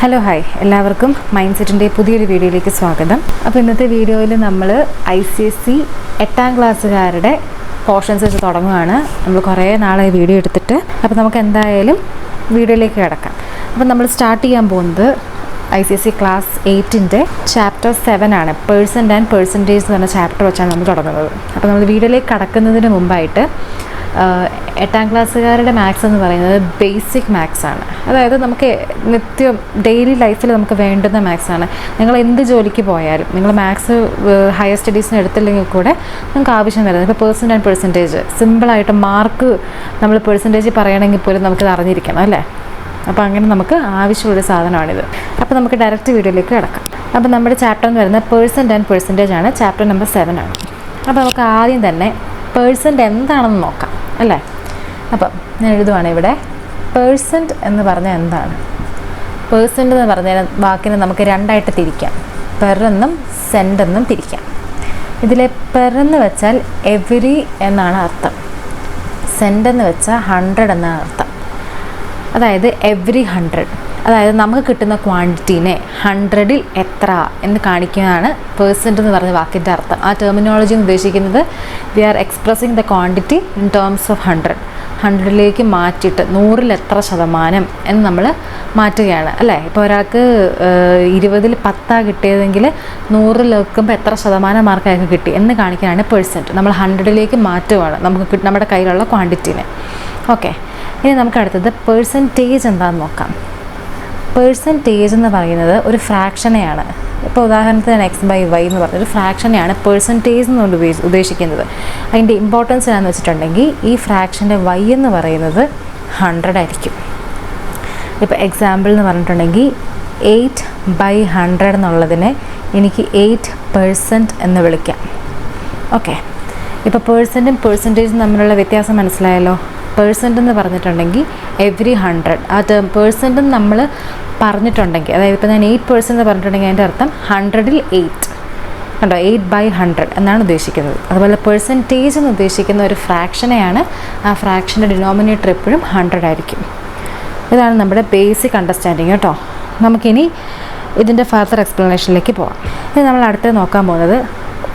Hello hi, എല്ലാവർക്കും mind സെറ്റിൻ്റെ പുതിയൊരു വീഡിയോയിലേക്ക് സ്വാഗതം. അപ്പോൾ ഇന്നത്തെ വീഡിയോയിൽ നമ്മൾ ICSE 8ാം ക്ലാസ്സുകാരുടെ പോർഷൻസ് വെച്ച് തുടങ്ങുകയാണ്. നമ്മൾ കുറേ നാളായി വീഡിയോ എടുത്തിട്ട്. അപ്പോൾ നമുക്ക് എന്തായാലും വീഡിയോയിലേക്ക് കിടക്കാം. അപ്പോൾ നമ്മൾ സ്റ്റാർട്ട് ചെയ്യാൻ പോകുന്നത് ICSE ക്ലാസ് 8ൻ്റെ ചാപ്റ്റർ 7 ആണ്. പേഴ്സൻ്റ് ആൻഡ് പേഴ്സൻറ്റേജ് എന്ന് പറഞ്ഞ ചാപ്റ്റർ വെച്ചാണ് നമ്മൾ തുടങ്ങുന്നത്. അപ്പോൾ നമ്മൾ വീഡിയോയിലേക്ക് കടക്കുന്നതിന് മുമ്പായിട്ട് 8ാം ക്ലാസ്സുകാരുടെ മാത്സ് എന്ന് പറയുന്നത് ബേസിക് മാത്സ് ആണ്. അതായത് നമുക്ക് നിത്യം ഡെയിലി ലൈഫിൽ നമുക്ക് വേണ്ടുന്ന മാത്സ് ആണ്. നിങ്ങൾ എന്ത് ജോലിക്ക് പോയാലും നിങ്ങൾ മാത്സ് ഹയർ സ്റ്റഡീസിന് എടുത്തില്ലെങ്കിൽ കൂടെ നമുക്ക് ആവശ്യം വരുന്നത്. ഇപ്പോൾ പേഴ്സൻ്റ് ആൻഡ് പെർസെൻറ്റേജ് സിമ്പിളായിട്ട് മാർക്ക് നമ്മൾ പെർസെൻറ്റേജ് പറയണമെങ്കിൽ പോലും നമുക്കത് അറിഞ്ഞിരിക്കണം അല്ലേ. അപ്പോൾ അങ്ങനെ നമുക്ക് ആവശ്യമുള്ള സാധനമാണിത്. അപ്പോൾ നമുക്ക് ഡയറക്റ്റ് വീഡിയോയിലേക്ക് കിടക്കാം. അപ്പോൾ നമ്മുടെ ചാപ്റ്റർ എന്ന് പറയുന്നത് പേഴ്സൻ്റ് ആൻഡ് പെർസെൻറ്റേജ് ആണ്. ചാപ്റ്റർ നമ്പർ 7 ആണ്. അപ്പോൾ നമുക്ക് ആദ്യം തന്നെ പേഴ്സൻ്റ് എന്താണെന്ന് നോക്കാം അല്ലേ. അപ്പം ഞാൻ എഴുതുവാണ് ഇവിടെ. പേഴ്സൻ്റ് എന്ന് പറഞ്ഞാൽ എന്താണ്? പേഴ്സൻ്റ് എന്ന് പറഞ്ഞാൽ വാക്കിനെ നമുക്ക് രണ്ടായിട്ട് തിരിക്കാം. പെർ എന്നും സെൻറ്റ് എന്നും തിരിക്കാം. ഇതിലെ പെർ എന്ന് വെച്ചാൽ എവരി എന്നാണ് അർത്ഥം. സെൻറ്റ് എന്ന് വെച്ചാൽ 100 എന്നാണ് അർത്ഥം. അതായത് എവരി 100, അതായത് നമുക്ക് കിട്ടുന്ന ക്വാണ്ടിറ്റീനെ 100ൽ എത്ര എന്ന് കാണിക്കുന്നതാണ് പേഴ്സൻ്റ് എന്ന് പറഞ്ഞ വാക്കിൻ്റെ അർത്ഥം. ആ ടെർമിനോളജി എന്ന് ഉദ്ദേശിക്കുന്നത് we are expressing the quantity in terms of 100ലേക്ക് മാറ്റിയിട്ട് 100ൽ എത്ര ശതമാനം എന്ന് നമ്മൾ മാറ്റുകയാണ് അല്ലേ. ഇപ്പോൾ ഒരാൾക്ക് 20ൽ 10 കിട്ടിയതെങ്കിൽ 100ൽ വെക്കുമ്പോൾ എത്ര ശതമാനം മാർക്ക് അയാൾക്ക് കിട്ടി എന്ന് കാണിക്കാനാണ് പേഴ്സൻറ്റ്. നമ്മൾ 100ലേക്ക് മാറ്റുകയാണ് നമുക്ക് നമ്മുടെ കയ്യിലുള്ള ക്വാണ്ടിറ്റീനെ. ഓക്കെ, ഇനി നമുക്ക് അടുത്തത് പേഴ്സൻറ്റേജ് എന്താണെന്ന് നോക്കാം. പേഴ്സൻറ്റേജ് എന്ന് പറയുന്നത് ഒരു ഫ്രാക്ഷനെയാണ്. ഇപ്പോൾ ഉദാഹരണത്തിന് x/y എന്ന് പറഞ്ഞൊരു ഫ്രാക്ഷനെയാണ് പേഴ്സൻറ്റേജ് എന്നുകൊണ്ട് ഉദ്ദേശിക്കുന്നത്. അതിൻ്റെ ഇമ്പോർട്ടൻസ് എന്താണെന്ന് വെച്ചിട്ടുണ്ടെങ്കിൽ ഈ ഫ്രാക്ഷൻ്റെ y എന്ന് പറയുന്നത് 100 ആയിരിക്കും. ഇപ്പോൾ എക്സാമ്പിൾ എന്ന് പറഞ്ഞിട്ടുണ്ടെങ്കിൽ 8/100 എന്നുള്ളതിനെ എനിക്ക് 8% എന്ന് വിളിക്കാം. ഓക്കെ, ഇപ്പോൾ പേഴ്സൻറ്റും പേഴ്സൻറ്റേജും തമ്മിലുള്ള വ്യത്യാസം മനസ്സിലായല്ലോ. പേഴ്സൻ്റ് എന്ന് പറഞ്ഞിട്ടുണ്ടെങ്കിൽ എവരി 100, ആ പേഴ്സൻറ്റും നമ്മൾ പറഞ്ഞിട്ടുണ്ടെങ്കിൽ, അതായത് ഇപ്പോൾ ഞാൻ 8% എന്ന് പറഞ്ഞിട്ടുണ്ടെങ്കിൽ അതിൻ്റെ അർത്ഥം 100ൽ 8 കണ്ടോ, 8/100 എന്നാണ് ഉദ്ദേശിക്കുന്നത്. അതുപോലെ പേഴ്സൻറ്റേജ് എന്ന് ഉദ്ദേശിക്കുന്ന ഒരു ഫ്രാക്ഷനെയാണ്. ആ ഫ്രാക്ഷൻ്റെ ഡിനോമിനേറ്റർ എപ്പോഴും 100 ആയിരിക്കും. ഇതാണ് നമ്മുടെ ബേസിക് അണ്ടർസ്റ്റാൻഡിങ് കേട്ടോ. നമുക്കിനി ഇതിൻ്റെ ഫർദർ എക്സ്പ്ലനേഷനിലേക്ക് പോകാം. ഇനി നമ്മൾ അടുത്ത് നോക്കാൻ പോകുന്നത്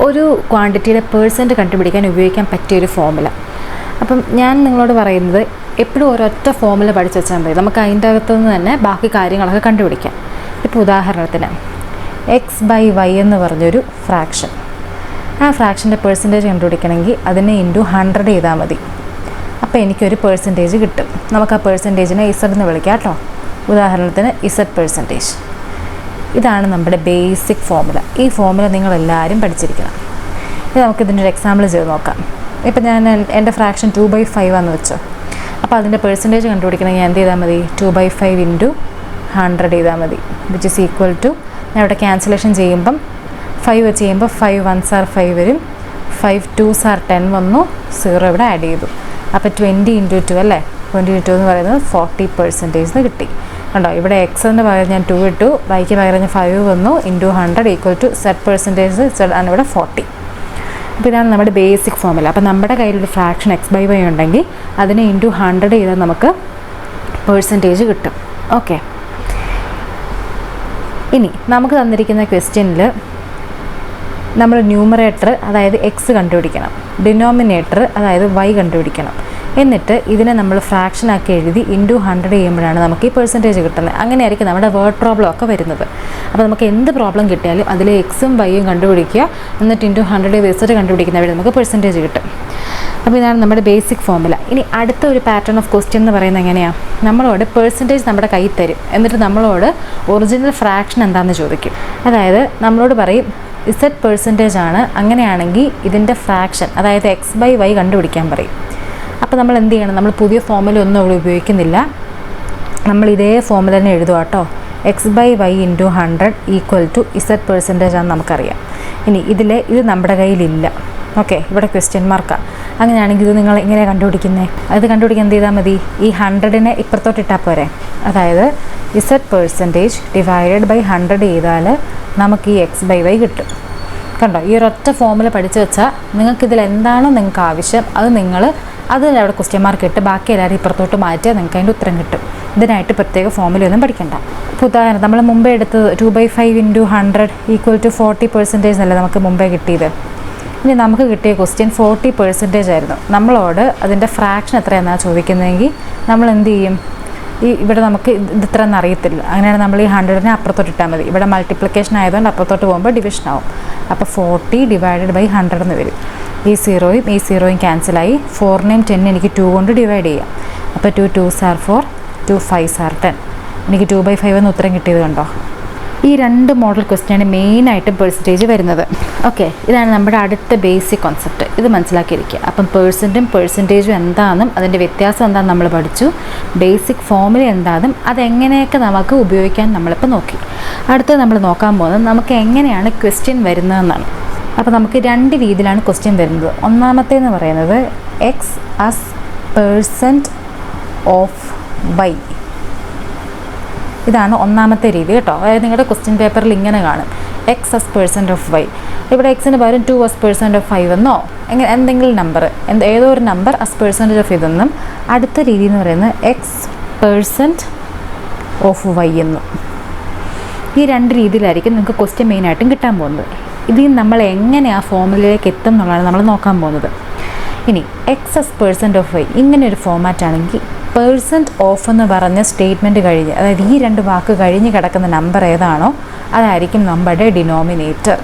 ഒരു ക്വാണ്ടിറ്റിയുടെ പേഴ്സൻറ്റ് കണ്ടുപിടിക്കാൻ ഉപയോഗിക്കാൻ പറ്റിയൊരു ഫോർമുല. അപ്പം ഞാൻ നിങ്ങളോട് പറയുന്നത് എപ്പോഴും ഒരൊറ്റ ഫോർമുല പഠിച്ച് വെച്ചാൽ മതി. നമുക്ക് അതിൻ്റെ അകത്തുനിന്ന് തന്നെ ബാക്കി കാര്യങ്ങളൊക്കെ കണ്ടുപിടിക്കാം. ഇപ്പോൾ ഉദാഹരണത്തിന് x/y എന്ന് പറഞ്ഞൊരു ഫ്രാക്ഷൻ, ആ ഫ്രാക്ഷൻ്റെ പേഴ്സൻറ്റേജ് കണ്ടുപിടിക്കണമെങ്കിൽ അതിനെ ഇൻറ്റു 100 ചെയ്താൽ മതി. അപ്പോൾ എനിക്കൊരു പേഴ്സൻറ്റേജ് കിട്ടും. നമുക്ക് ആ പേഴ്സൻറ്റേജിനെ Z എന്ന് വിളിക്കാം കേട്ടോ. ഉദാഹരണത്തിന് Z%. ഇതാണ് നമ്മുടെ ബേസിക് ഫോർമുല. ഈ ഫോർമുല നിങ്ങളെല്ലാവരും പഠിച്ചിരിക്കണം. ഇത് നമുക്കിതിൻ്റെ ഒരു എക്സാമ്പിൾ ചെയ്ത് നോക്കാം. ഇപ്പം ഞാൻ എൻ്റെ ഫ്രാക്ഷൻ 2/5 ആണെന്ന് വെച്ചോ. അപ്പോൾ അതിൻ്റെ പേഴ്സൻറ്റേജ് കണ്ടുപിടിക്കണമെങ്കിൽ എന്ത് ചെയ്താൽ മതി? 2/5 ഇൻറ്റു 100 ചെയ്താൽ മതി. വിച്ച് ഈസ് ഈക്വൽ ടു, ഞാൻ ഇവിടെ ക്യാൻസലേഷൻ ചെയ്യുമ്പം 5 വെച്ച് ചെയ്യുമ്പോൾ 5 1s are 5 വരും, 5 2s are 10 വന്നു, 0 ഇവിടെ ആഡ് ചെയ്തു. അപ്പോൾ 20 ഇൻറ്റു 2 അല്ലേ, 22 എന്ന് പറയുന്നത് 40% എന്ന് കിട്ടി. കണ്ടോ, ഇവിടെ എക്സിന് പകരം ഞാൻ 2 ഇട്ടു, വൈക്ക് പകരം ഞാൻ 5 വന്നു, into 100 equal to Z%. Z ആണ് ഇവിടെ 40. അപ്പോൾ ഇതാണ് നമ്മുടെ ബേസിക് ഫോർമുല. അപ്പോൾ നമ്മുടെ കയ്യിലൊരു ഫ്രാക്ഷൻ x/y ഉണ്ടെങ്കിൽ അതിനെ ഇൻറ്റു 100 ചെയ്താൽ നമുക്ക് പേഴ്സൻറ്റേജ് കിട്ടും. ഓക്കെ, ഇനി നമുക്ക് തന്നിരിക്കുന്ന ക്വസ്റ്റ്യനിൽ നമ്മൾ ന്യൂമറേറ്റർ അതായത് x കണ്ടുപിടിക്കണം, ഡിനോമിനേറ്റർ അതായത് y കണ്ടുപിടിക്കണം. എന്നിട്ട് ഇതിനെ നമ്മൾ ഫ്രാക്ഷനാക്കി എഴുതി ഇൻറ്റു 100 ചെയ്യുമ്പോഴാണ് നമുക്ക് ഈ പേഴ്സൻറ്റേജ് കിട്ടുന്നത്. അങ്ങനെയായിരിക്കും നമ്മുടെ വേർഡ് പ്രോബ്ലം ഒക്കെ വരുന്നത്. അപ്പോൾ നമുക്ക് എന്ത് പ്രോബ്ലം കിട്ടിയാലും അതിൽ എക്സും വൈയും കണ്ടുപിടിക്കുക, എന്നിട്ട് ഇൻറ്റു 100 റിസൾട്ട് കണ്ടുപിടിക്കുന്ന വഴി നമുക്ക് പേഴ്സൻറ്റേജ് കിട്ടും. അപ്പോൾ ഇതാണ് നമ്മുടെ ബേസിക് ഫോർമുല. ഇനി അടുത്ത ഒരു പാറ്റേൺ ഓഫ് ക്വസ്റ്റ്യൻ എന്ന് പറയുന്നത് എങ്ങനെയാണ്? നമ്മളോട് പേഴ്സൻറ്റേജ് നമ്മുടെ കയ്യിൽ തരും, എന്നിട്ട് നമ്മളോട് ഒറിജിനൽ ഫ്രാക്ഷൻ എന്താണെന്ന് ചോദിക്കും. അതായത് നമ്മളോട് പറയും Z% ആണ്, അങ്ങനെയാണെങ്കിൽ ഇതിൻ്റെ ഫ്രാക്ഷൻ അതായത് x/y കണ്ടുപിടിക്കാൻ പറയും. അപ്പോൾ നമ്മൾ എന്ത് ചെയ്യണം? നമ്മൾ പുതിയ ഫോർമുല ഒന്നും അവിടെ ഉപയോഗിക്കുന്നില്ല. നമ്മൾ ഇതേ ഫോർമുല തന്നെ എഴുതുക കേട്ടോ. x/y into 100 equal to Z% ആണെന്ന് നമുക്കറിയാം. ഇനി ഇത് നമ്മുടെ കയ്യിലില്ല. ഓക്കെ, ഇവിടെ ക്വസ്റ്റ്യൻ മാർക്കാണ്. അങ്ങനെയാണെങ്കിൽ ഇത് നിങ്ങൾ എങ്ങനെയാണ് കണ്ടുപിടിക്കുന്നത്? അത് കണ്ടുപിടിക്കാൻ എന്ത് ചെയ്താൽ മതി? ഈ 100നെ ഇപ്പുറത്തോട്ട് ഇട്ടാൽ പോരെ. അതായത് Z% ഡിവൈഡഡ് ബൈ 100 ചെയ്താൽ നമുക്ക് ഈ x/y കിട്ടും. കണ്ടോ, ഈ ഒരൊറ്റ ഫോർമുല പഠിച്ചു വെച്ചാൽ നിങ്ങൾക്കിതിൽ എന്താണോ നിങ്ങൾക്ക് ആവശ്യം അത് നിങ്ങൾ അതിൽ അവിടെ ക്വസ്റ്റ്യൻ മാർക്ക് ഇട്ട് ബാക്കി എല്ലാവരും ഇപ്പുറത്തോട്ട് മാറ്റിയാൽ നിങ്ങൾക്ക് അതിൻ്റെ ഉത്തരം കിട്ടും. ഇതിനായിട്ട് പ്രത്യേക ഫോമുലയൊന്നും പഠിക്കണ്ട. ഇപ്പോൾ ഉദാഹരണം നമ്മൾ മുമ്പേ എടുത്തത് 2/5 × 100 = 40% അല്ലേ നമുക്ക് മുമ്പേ കിട്ടിയത്. ഇനി നമുക്ക് കിട്ടിയ ക്വസ്റ്റ്യൻ 40% ആയിരുന്നു. നമ്മളോട് അതിൻ്റെ ഫ്രാക്ഷൻ എത്രയാണെന്നാണ് ചോദിക്കുന്നതെങ്കിൽ നമ്മൾ എന്ത് ചെയ്യും? ഇവിടെ നമുക്ക് ഇത് ഇത്ര എന്ന് അറിയത്തില്ല. അങ്ങനെയാണ് നമ്മൾ ഈ 100നെ അപ്പുറത്തോട്ട് ഇട്ടാൽ മതി. ഇവിടെ മൾട്ടിപ്ലിക്കേഷൻ ആയതുകൊണ്ട് അപ്പുറത്തോട്ട് പോകുമ്പോൾ ഡിവിഷൻ ആവും. അപ്പോൾ 40 / 100 എന്ന് വരും. ഈ 0യും ക്യാൻസലായി. 4നെയും 10 എനിക്ക് 2 കൊണ്ട് ഡിവൈഡ് ചെയ്യാം. അപ്പോൾ 2 2s are 4, 2 5s are 10. എനിക്ക് 2/5 എന്ന് ഉത്തരം കിട്ടിയത് കണ്ടോ. ഈ 2 മോഡൽ ക്വസ്റ്റ്യനാണ് മെയിനായിട്ടും പെർസെൻറ്റേജ് വരുന്നത്. ഓക്കെ, ഇതാണ് നമ്മുടെ അടുത്ത ബേസിക് കോൺസെപ്റ്റ്. ഇത് മനസ്സിലാക്കിയിരിക്കുക. അപ്പം പെർസെൻറ്റേജും എന്താണെന്നും അതിൻ്റെ വ്യത്യാസം എന്താണെന്ന് നമ്മൾ പഠിച്ചു. ബേസിക് ഫോമുല എന്താണെന്നും അതെങ്ങനെയൊക്കെ നമുക്ക് ഉപയോഗിക്കാൻ നമ്മളിപ്പോൾ നോക്കി. അടുത്തത് നമ്മൾ നോക്കാൻ പോകുന്നത് നമുക്ക് എങ്ങനെയാണ് ക്വസ്റ്റ്യൻ വരുന്നതെന്നാണ്. അപ്പോൾ നമുക്ക് 2 രീതിയിലാണ് ക്വസ്റ്റ്യൻ വരുന്നത്. ഒന്നാമത്തേന്ന് പറയുന്നത് എക്സ് ആസ് % ഓഫ് വൈ. ഇതാണ് ഒന്നാമത്തെ രീതി കേട്ടോ. അതായത് നിങ്ങളുടെ ക്വസ്റ്റ്യൻ പേപ്പറിൽ ഇങ്ങനെ കാണും എക്സ് ആസ് % ഓഫ് വൈ. ഇവിടെ എക്സിന് പകരം 2 as % ഓഫ് 5 എന്നോ എന്തെങ്കിലും നമ്പർ, ഏതോ ഒരു നമ്പർ as % ഓഫ് ഇതെന്നും. അടുത്ത രീതി എന്ന് പറയുന്നത് എക്സ് % ഓഫ് വൈ എന്നും. ഈ 2 രീതിയിലായിരിക്കും നിങ്ങൾക്ക് ക്വസ്റ്റ്യൻ മെയിനായിട്ടും കിട്ടാൻ പോകുന്നത്. ഇതിൽ നമ്മൾ എങ്ങനെ ആ ഫോമുലയിലേക്ക് എത്തും എന്നുള്ളതാണ് നമ്മൾ നോക്കാൻ പോകുന്നത്. ഇനി എക്സ് as % ഓഫ് വൈ ഇങ്ങനെ ഒരു ഫോമാറ്റ് ആണെങ്കിൽ % ഓഫ് എന്ന് പറഞ്ഞ സ്റ്റേറ്റ്മെൻറ്റ് കഴിഞ്ഞ്, അതായത് ഈ 2 വാക്ക് കഴിഞ്ഞ് കിടക്കുന്ന നമ്പർ ഏതാണോ അതായിരിക്കും നമ്മുടെ ഡിനോമിനേറ്റർ.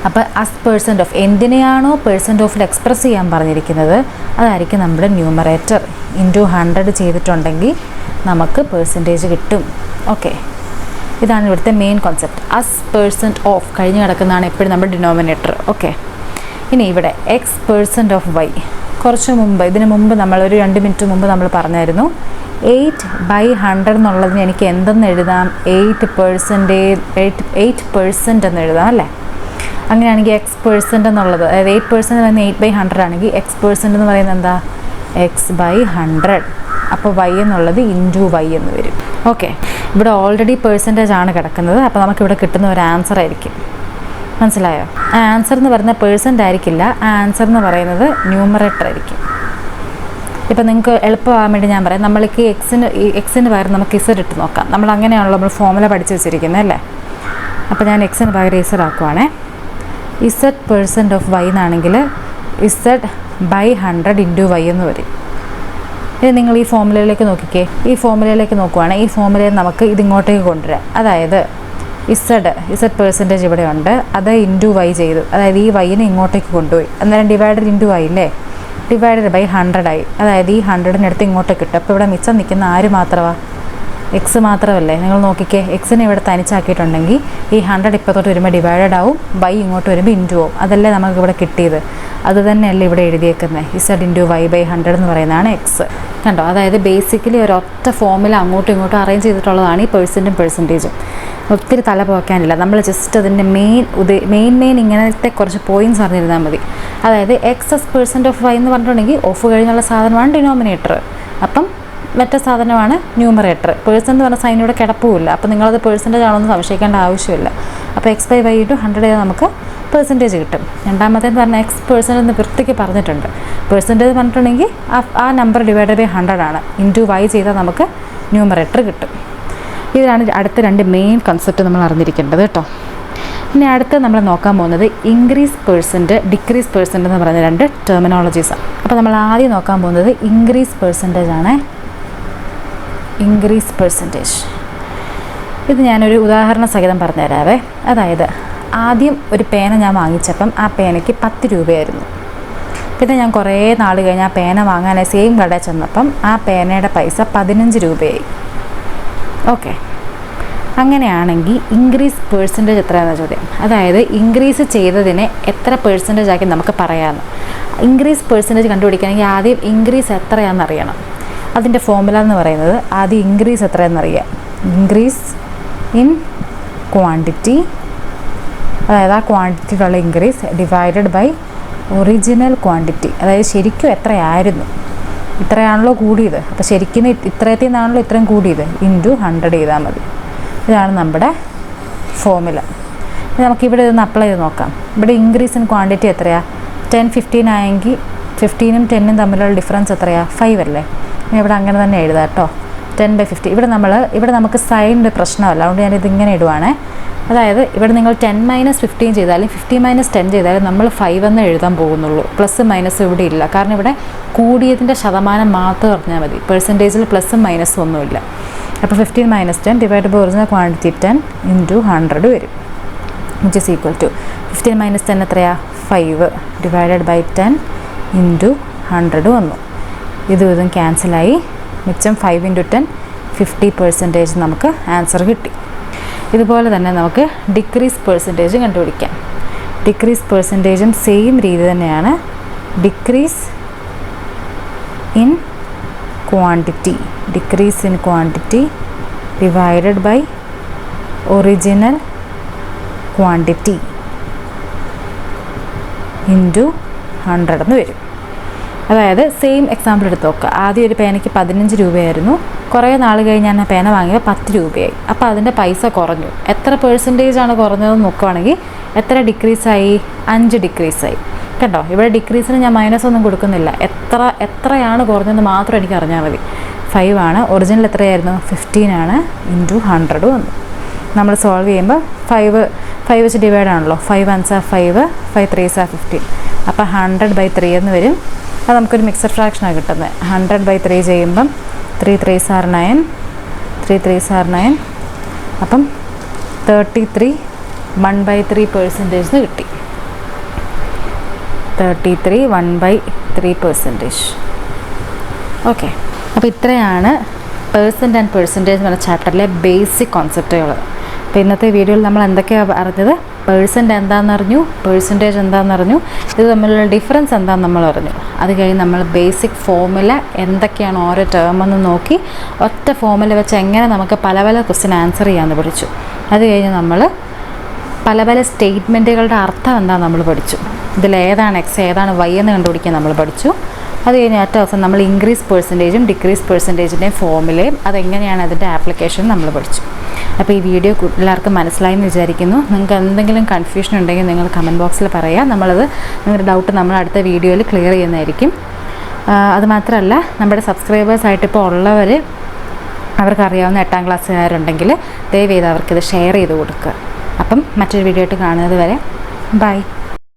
അപ്പോൾ as % ഓഫ് എന്തിനെയാണോ % ഓഫിൽ എക്സ്പ്രസ് ചെയ്യാൻ പറഞ്ഞിരിക്കുന്നത് അതായിരിക്കും നമ്മുടെ ന്യൂമറേറ്റർ. × 100 ചെയ്തിട്ടുണ്ടെങ്കിൽ നമുക്ക് പെർസെൻറ്റേജ് കിട്ടും. ഓക്കെ, ഇതാണ് ഇവിടുത്തെ മെയിൻ കോൺസെപ്റ്റ്. as % ഓഫ് കഴിഞ്ഞ് കിടക്കുന്നതാണ് എപ്പോഴും നമ്മുടെ ഡിനോമിനേറ്റർ. ഓക്കെ, ഇനി ഇവിടെ എക്സ് % ഓഫ് വൈ കുറച്ച് മുമ്പ്, ഇതിന് മുമ്പ് നമ്മളൊരു 2 മിനിറ്റ് മുമ്പ് നമ്മൾ പറഞ്ഞായിരുന്നു 8/100 എന്നുള്ളതിന് എനിക്ക് എന്തെന്ന് എഴുതാം? 8% എന്ന് എഴുതാം അല്ലേ. അങ്ങനെയാണെങ്കിൽ x% എന്നുള്ളത്, അതായത് 8% എന്ന് 8/100 ആണെങ്കിൽ x% എന്ന് പറയുന്നത് എന്താ? x/100. അപ്പോൾ y എന്നുള്ളത് × y എന്ന് വരും. ഓക്കെ, ഇവിടെ ഓൾറെഡി പെർസെൻറ്റേജ് ആണ് കിടക്കുന്നത്. അപ്പോൾ നമുക്കിവിടെ കിട്ടുന്ന ഒരു ആൻസർ ആയിരിക്കും. മനസ്സിലായോ? ആ ആൻസർ എന്ന് പറയുന്ന % ആയിരിക്കില്ല. ആ ആൻസർ എന്ന് പറയുന്നത് ന്യൂമറേറ്റർ ആയിരിക്കും. ഇപ്പം നിങ്ങൾക്ക് എളുപ്പമാകാൻ വേണ്ടി ഞാൻ പറയാം, നമ്മൾക്ക് എക്സിന് പകരം നമുക്ക് z ഇട്ട് നോക്കാം. നമ്മൾ അങ്ങനെയാണല്ലോ നമ്മൾ ഫോമുല പഠിച്ച് വെച്ചിരിക്കുന്നത് അല്ലേ. അപ്പോൾ ഞാൻ എക്സിന് പകരം z ആക്കുവാണേ. z% ഓഫ് y എന്നാണെങ്കിൽ z/100 × y എന്ന് വരും. ഇത് നിങ്ങൾ ഈ ഫോമുലയിലേക്ക് നോക്കിക്കേ. ഈ ഫോമുലയിലേക്ക് നോക്കുവാണെങ്കിൽ ഈ ഫോമുലയിൽ നമുക്ക് ഇതിങ്ങോട്ടേക്ക് കൊണ്ടുവരാം. അതായത് z% ഇവിടെ ഉണ്ട്, അത് × y ചെയ്തു. അതായത് ഈ വൈനെ ഇങ്ങോട്ടേക്ക് കൊണ്ടുപോയി. അന്നേരം ഡിവൈഡഡ് × y അല്ലേ, /100 ആയി. അതായത് ഈ 100-നെടുത്ത് ഇങ്ങോട്ടേക്ക് കിട്ടും. അപ്പോൾ ഇവിടെ മിച്ചം നിൽക്കുന്ന ആര് മാത്രമാണ്? എക്സ് മാത്രമല്ലേ. നിങ്ങൾ നോക്കിക്കേ, എക്സിനെ ഇവിടെ തനിച്ചാക്കിയിട്ടുണ്ടെങ്കിൽ ഈ 100 ഇപ്പത്തോട്ട് വരുമ്പോൾ ഡിവൈഡഡ് ആവും, y ഇങ്ങോട്ട് വരുമ്പോൾ × ആവും. അതല്ലേ നമുക്ക് ഇവിടെ കിട്ടിയത്. അത് തന്നെയല്ലേ ഇവിടെ എഴുതിയേക്കുന്നത്. z × y/100 എന്ന് പറയുന്നതാണ് എക്സ്. കണ്ടോ? അതായത് ബേസിക്കലി ഒരൊറ്റ ഫോമിൽ അങ്ങോട്ടും ഇങ്ങോട്ടും അറേഞ്ച് ചെയ്തിട്ടുള്ളതാണ് ഈ % ഒത്തിരി തല പോക്കാനില്ല. നമ്മൾ ജസ്റ്റ് അതിൻ്റെ മെയിൻ ഇങ്ങനത്തെ കുറച്ച് പോയിൻറ്റ്സ് അറിഞ്ഞിരുന്നാൽ മതി. അതായത് എക്സ് % ഓഫ് വൈ എന്ന് പറഞ്ഞിട്ടുണ്ടെങ്കിൽ ഓഫ് കഴിഞ്ഞുള്ള സാധനമാണ് ഡിനോമിനേറ്റർ, അപ്പം മറ്റേ സാധനമാണ് ന്യൂമറേറ്റർ. % എന്ന് പറഞ്ഞ സൈൻ ഇവിടെ കിടപ്പുമില്ല. അപ്പോൾ നിങ്ങളത് % ആണോന്ന് സംശയിക്കേണ്ട ആവശ്യമില്ല. അപ്പോൾ x/y × 100 നമുക്ക് പെർസെൻറ്റേജ് കിട്ടും. രണ്ടാമത്തേന്ന് പറഞ്ഞാൽ x% എന്ന് വൃത്തിക്ക് പറഞ്ഞിട്ടുണ്ട്. പെർസെൻറ്റേജ് പറഞ്ഞിട്ടുണ്ടെങ്കിൽ ആ നമ്പർ /100 ആണ്. × y ചെയ്താൽ നമുക്ക് ന്യൂമറേറ്റർ കിട്ടും. ഇതാണ് അടുത്ത 2 മെയിൻ കൺസെപ്റ്റ് നമ്മൾ അറിഞ്ഞിരിക്കേണ്ടത് കേട്ടോ. ഇനി അടുത്ത് നമ്മൾ നോക്കാൻ പോകുന്നത് ഇൻക്രീസ് %, ഡിക്രീസ് % എന്ന് പറയുന്ന 2 ടെർമിനോളജീസാണ്. അപ്പോൾ നമ്മൾ ആദ്യം നോക്കാൻ പോകുന്നത് ഇൻക്രീസ് % ആണ്. ഇൻക്രീസ് %. ഇത് ഞാനൊരു ഉദാഹരണ സഹിതം പറഞ്ഞുതരാവേ. അതായത് ആദ്യം ഒരു പേന ഞാൻ വാങ്ങിച്ചപ്പം ആ പേനയ്ക്ക് 10 രൂപയായിരുന്നു. പിന്നെ ഞാൻ കുറേ നാൾ കഴിഞ്ഞ് ആ പേന വാങ്ങാനായി സെയിം കടയിൽ ചെന്നപ്പം ആ പേനയുടെ പൈസ 15 രൂപയായി. ഓക്കെ, അങ്ങനെയാണെങ്കിൽ ഇൻക്രീസ് % എത്രയാണെന്ന് ചോദ്യം. അതായത് ഇൻക്രീസ് ചെയ്തതിനെ എത്ര % ആക്കി നമുക്ക് പറയാമെന്ന്. ഇൻക്രീസ് % കണ്ടുപിടിക്കണമെങ്കിൽ ആദ്യം ഇൻക്രീസ് എത്രയാണെന്ന് അറിയണം. അതിൻ്റെ ഫോർമുല എന്ന് പറയുന്നത് ആദ്യം ഇൻക്രീസ് എത്രയാണെന്നറിയാം. ഇൻക്രീസ് ഇൻ ക്വാണ്ടിറ്റി, അതായത് ആ ക്വാണ്ടിറ്റിയിലുള്ള increase divided by original quantity. അതായത് ശരിക്കും എത്രയായിരുന്നു, ഇത്രയാണല്ലോ കൂടിയത്, അപ്പോൾ ശരിക്കും ഇത്രയത്തിൽ നിന്നാണല്ലോ ഇത്രയും കൂടിയത്, × 100 ചെയ്താൽ മതി. ഇതാണ് നമ്മുടെ ഫോർമുല. നമുക്കിവിടെ ഇതൊന്ന് അപ്ലൈ ചെയ്ത് നോക്കാം. ഇവിടെ ഇൻക്രീസ് ഇൻ ക്വാണ്ടിറ്റി എത്രയാണ്? 10 15 ആയെങ്കിൽ 15ഉം 10ഉം തമ്മിലുള്ള ഡിഫറൻസ് എത്രയാണ്? 5 അല്ലേ. ഇവിടെ അങ്ങനെ തന്നെ എഴുതാം കേട്ടോ. 10/50. ഇവിടെ നമുക്ക് സൈനിൻ്റെ പ്രശ്നമല്ല, അതുകൊണ്ട് ഞാനിതിങ്ങനെ ഇടുവാണേ. അതായത് ഇവിടെ നിങ്ങൾ 10 - 15 ചെയ്താലും 50 - 10 ചെയ്താലും നമ്മൾ 5 എന്ന് എഴുതാൻ പോകുന്നുള്ളൂ. പ്ലസ് മൈനസ് ഇവിടെ ഇല്ല, കാരണം ഇവിടെ കൂടിയതിൻ്റെ ശതമാനം മാത്രം പറഞ്ഞാൽ മതി. പെർസെൻറ്റേജിൽ പ്ലസും മൈനസും ഒന്നുമില്ല. അപ്പോൾ 15 - 10 ഡിവൈഡ് ബൈ ഒറിജിനൽ ക്വാണ്ടിറ്റി 10 × 100 വരും, വിച്ച് ഈസ് ഈക്വൽ ടു 15 - 10 എത്രയാണ്? 5 ഡിവൈഡഡ് ബൈ 10 × 100 വന്നു. ഇതും ക്യാൻസലായി. മിച്ചം 5 × 10 50% നമുക്ക് ആൻസർ കിട്ടി. ഇതുപോലെ തന്നെ നമുക്ക് ഡിക്രീസ് പെർസെൻറ്റേജ് കണ്ടുപിടിക്കാം. ഡിക്രീസ് പെർസെൻറ്റേജും സെയിം രീതി തന്നെയാണ്. Decrease in quantity divided by original quantity × 100 എന്ന് വരും. അതായത് സെയിം എക്സാമ്പിൾ എടുത്ത് നോക്കുക. ആദ്യം ഒരു പേനയ്ക്ക് 15 രൂപയായിരുന്നു. കുറേ നാൾ കഴിഞ്ഞ് ഞാൻ ആ പേന വാങ്ങിയത് 10 രൂപയായി. അപ്പോൾ അതിൻ്റെ പൈസ കുറഞ്ഞു. എത്ര പെർസെൻറ്റേജാണ് കുറഞ്ഞതെന്ന് നോക്കുകയാണെങ്കിൽ എത്ര ഡിക്രീസായി? 5 ഡിക്രീസായി. കേട്ടോ, ഇവിടെ ഡിക്രീസിന് ഞാൻ മൈനസ് ഒന്നും കൊടുക്കുന്നില്ല. എത്രയാണ് കുറഞ്ഞതെന്ന് മാത്രം എനിക്ക് അറിഞ്ഞാൽ മതി. 5 ആണ്. ഒറിജിനൽ എത്രയായിരുന്നു? 15 ആണ്. × 100 വന്നു. നമ്മൾ സോൾവ് ചെയ്യുമ്പോൾ 5 വെച്ച് ഡിവൈഡ് ആണല്ലോ. 5 1s are 5, 5 3s are 15. അപ്പോൾ 100/3 എന്ന് വരും. അത് നമുക്കൊരു മിക്സഡ് ഫ്രാക്ഷനാണ് കിട്ടുന്നത്. 100/3 ചെയ്യുമ്പം 3 3s are 9, 3 3s are 9. അപ്പം 33 1/3% കിട്ടി. 33 1/3%. ഓക്കെ, അപ്പോൾ ഇത്രയാണ് പേഴ്സൻ്റ് ആൻഡ് പെർസെൻറ്റേജ് എന്ന ചാപ്റ്ററിലെ ബേസിക് കോൺസെപ്റ്റുകൾ. അപ്പോൾ ഇന്നത്തെ വീഡിയോയിൽ നമ്മൾ എന്തൊക്കെയാണ് അറിഞ്ഞത്? പേഴ്സൻ്റ് എന്താണെന്നറിഞ്ഞു, പെർസെൻറ്റേജ് എന്താണെന്നറിഞ്ഞു, ഇത് തമ്മിലുള്ള ഡിഫറൻസ് എന്താണെന്ന് നമ്മൾ അറിഞ്ഞു. അത് കഴിഞ്ഞ് നമ്മൾ ബേസിക് ഫോമുല എന്തൊക്കെയാണ് ഓരോ ടേമെന്ന് നോക്കി ഒറ്റ ഫോമുല വെച്ച് എങ്ങനെ നമുക്ക് പല പല ക്വസ്റ്റ്യൻ ആൻസർ ചെയ്യാമെന്ന് പഠിച്ചു. അത് കഴിഞ്ഞ് നമ്മൾ പല പല സ്റ്റേറ്റ്മെൻറ്റുകളുടെ അർത്ഥം എന്താണെന്ന് നമ്മൾ പഠിച്ചു. ഇതിലേതാണ് എക്സ് ഏതാണ് വൈ എന്ന് കണ്ടുപിടിക്കാൻ നമ്മൾ പഠിച്ചു. അത് കഴിഞ്ഞ് ഏറ്റവും അവസാനം നമ്മൾ ഇൻക്രീസ് പെർസെൻറ്റേജും ഡിക്രീസ് പെർസെൻറ്റേജിൻ്റെയും ഫോമുലയും അതെങ്ങനെയാണ് അതിൻ്റെ ആപ്ലിക്കേഷൻ നമ്മൾ പഠിച്ചു. അപ്പോൾ ഈ വീഡിയോ എല്ലാവർക്കും മനസ്സിലായി എന്ന് വിചാരിക്കുന്നു. നിങ്ങൾക്ക് എന്തെങ്കിലും കൺഫ്യൂഷൻ ഉണ്ടെങ്കിൽ നിങ്ങൾ കമൻറ്റ് ബോക്സിൽ പറയുക. നിങ്ങളുടെ ഡൗട്ട് നമ്മൾ അടുത്ത വീഡിയോയിൽ ക്ലിയർ ചെയ്യുന്നതായിരിക്കും. അതുമാത്രമല്ല, നമ്മുടെ സബ്സ്ക്രൈബേഴ്സായിട്ട് ഇപ്പോൾ ഉള്ളവർ അവർക്കറിയാവുന്ന 8ാം ക്ലാസ്സുകാരുണ്ടെങ്കിൽ ദയവേത് അവർക്കിത് ഷെയർ ചെയ്ത് കൊടുക്കുക. അപ്പം മറ്റൊരു വീഡിയോ ആയിട്ട് കാണുന്നത് വരെ ബൈ.